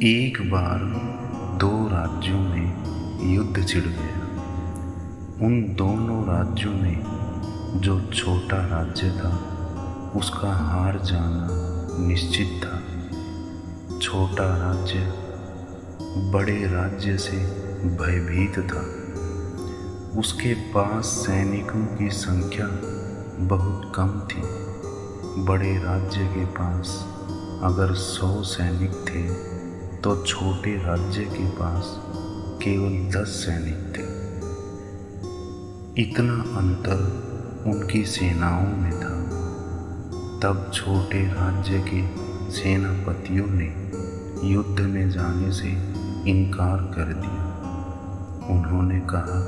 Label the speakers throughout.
Speaker 1: एक बार दो राज्यों में युद्ध छिड़ गया। उन दोनों राज्यों में जो छोटा राज्य था उसका हार जाना निश्चित था। छोटा राज्य बड़े राज्य से भयभीत था। उसके पास सैनिकों की संख्या बहुत कम थी। बड़े राज्य के पास अगर 100 सैनिक थे तो छोटे राज्य के पास केवल 10 सैनिक थे। इतना अंतर उनकी सेनाओं में था। तब छोटे राज्य के सेनापतियों ने युद्ध में जाने से इनकार कर दिया। उन्होंने कहा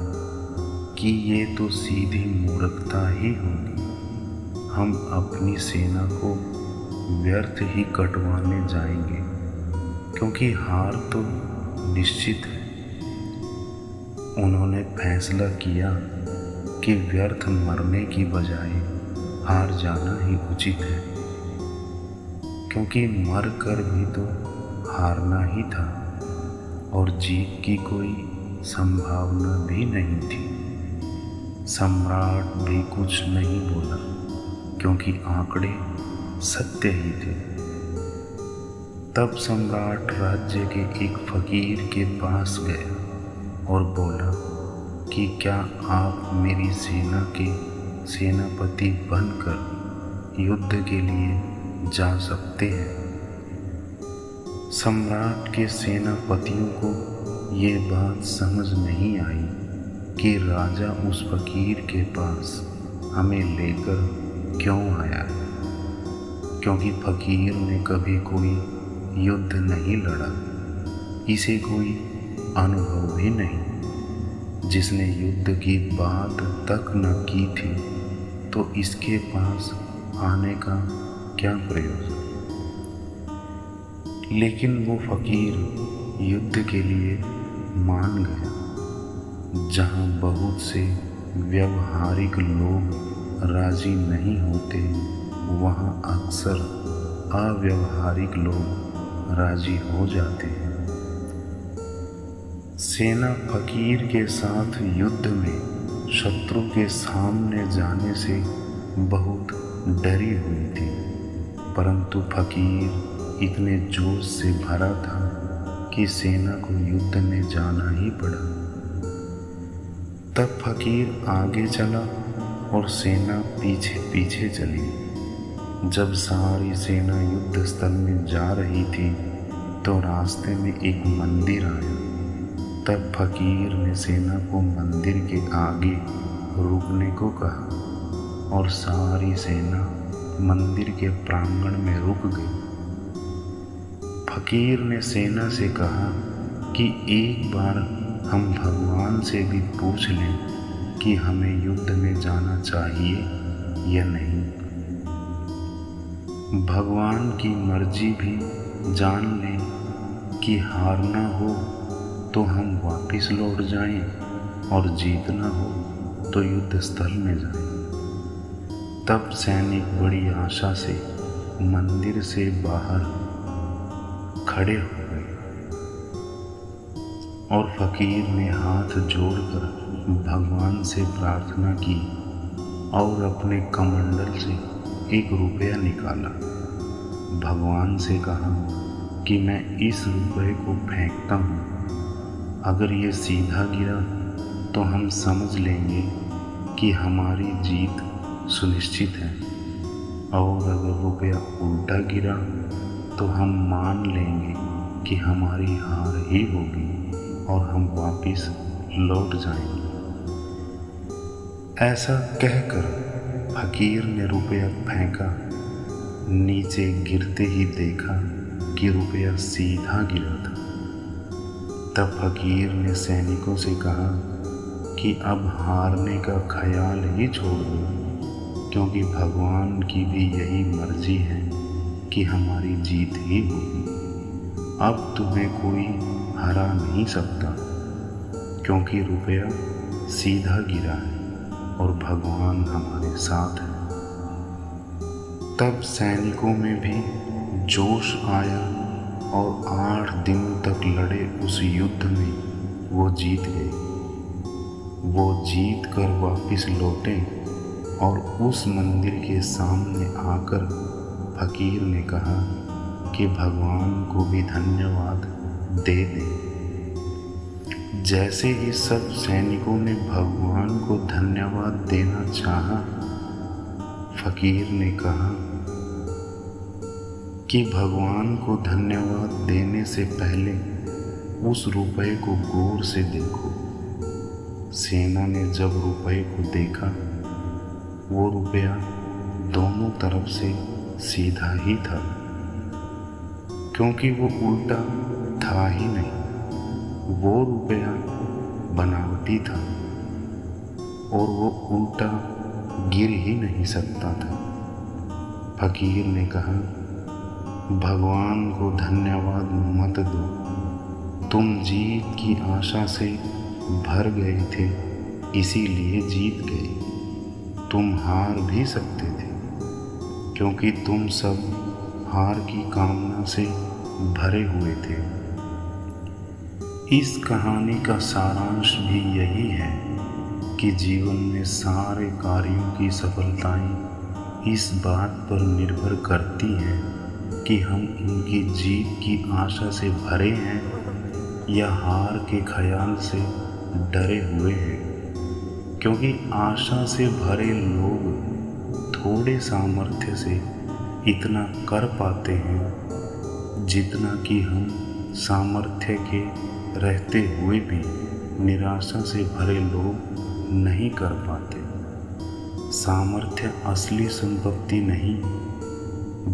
Speaker 1: कि ये तो सीधी मूर्खता ही होगी। हम अपनी सेना को व्यर्थ ही कटवाने जाएंगे, क्योंकि हार तो निश्चित है। उन्होंने फैसला किया कि व्यर्थ मरने की बजाय हार जाना ही उचित है, क्योंकि मर कर भी तो हारना ही था और जीत की कोई संभावना भी नहीं थी। सम्राट भी कुछ नहीं बोला, क्योंकि आंकड़े सत्य ही थे। तब सम्राट राज्य के एक फकीर के पास गया और बोला कि क्या आप मेरी सेना के सेनापति बनकर युद्ध के लिए जा सकते हैं। सम्राट के सेनापतियों को ये बात समझ नहीं आई कि राजा उस फकीर के पास हमें लेकर क्यों आया है, क्योंकि फकीर ने कभी कोई युद्ध नहीं लड़ा, इसे कोई अनुभव भी नहीं। जिसने युद्ध की बात तक न की थी तो इसके पास आने का क्या प्रयोजन। लेकिन वो फकीर युद्ध के लिए मान गया। जहाँ बहुत से व्यवहारिक लोग राजी नहीं होते, वहाँ अक्सर अव्यवहारिक लोग राजी हो जाते हैं। सेना फकीर के साथ युद्ध में शत्रु के सामने जाने से बहुत डरी हुई थी, परंतु फकीर इतने जोश से भरा था कि सेना को युद्ध में जाना ही पड़ा। तब फकीर आगे चला और सेना पीछे पीछे चली। जब सारी सेना युद्ध स्थल में जा रही थी तो रास्ते में एक मंदिर आया। तब फकीर ने सेना को मंदिर के आगे रुकने को कहा और सारी सेना मंदिर के प्रांगण में रुक गई। फकीर ने सेना से कहा कि एक बार हम भगवान से भी पूछ लें कि हमें युद्ध में जाना चाहिए या नहीं। भगवान की मर्जी भी जान लें कि हारना हो तो हम वापस लौट जाएं और जीतना हो तो युद्ध स्थल में जाएं। तब सैनिक बड़ी आशा से मंदिर से बाहर खड़े हो गए और फकीर ने हाथ जोड़कर भगवान से प्रार्थना की और अपने कमंडल से 1 रुपया निकाला। भगवान से कहा कि मैं इस रुपये को फेंकता हूँ। अगर ये सीधा गिरा तो हम समझ लेंगे कि हमारी जीत सुनिश्चित है, और अगर रुपया उल्टा गिरा तो हम मान लेंगे कि हमारी हार ही होगी और हम वापस लौट जाएंगे। ऐसा कहकर फकीर ने रुपया फेंका। नीचे गिरते ही देखा कि रुपया सीधा गिरा था। तब फकीर ने सैनिकों से कहा कि अब हारने का ख्याल ही छोड़ दो, क्योंकि भगवान की भी यही मर्जी है कि हमारी जीत ही होगी। अब तुम्हें कोई हरा नहीं सकता, क्योंकि रुपया सीधा गिरा है और भगवान हमारे साथ है। तब सैनिकों में भी जोश आया और 8 दिनों तक लड़े उस युद्ध में वो जीत गए। वो जीत कर वापिस लौटे और उस मंदिर के सामने आकर फकीर ने कहा कि भगवान को भी धन्यवाद दे दें। जैसे ही सब सैनिकों ने भगवान को धन्यवाद देना चाहा, फकीर ने कहा कि भगवान को धन्यवाद देने से पहले उस रुपए को गौर से देखो। सेना ने जब रुपए को देखा, वो रुपया दोनों तरफ से सीधा ही था, क्योंकि वो उल्टा था ही नहीं। वो रुपया बनावटी था और वो उल्टा गिर ही नहीं सकता था। फकीर ने कहा, भगवान को धन्यवाद मत दो, तुम जीत की आशा से भर गए थे, इसीलिए जीत गए। तुम हार भी सकते थे, क्योंकि तुम सब हार की कामना से भरे हुए थे। इस कहानी का सारांश भी यही है कि जीवन में सारे कार्यों की सफलताएं इस बात पर निर्भर करती हैं कि हम उनकी जीत की आशा से भरे हैं या हार के ख्याल से डरे हुए हैं। क्योंकि आशा से भरे लोग थोड़े सामर्थ्य से इतना कर पाते हैं जितना कि हम सामर्थ्य के रहते हुए भी निराशा से भरे लोग नहीं कर पाते। सामर्थ्य असली संपत्ति नहीं,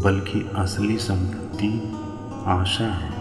Speaker 1: बल्कि असली संपत्ति आशा है।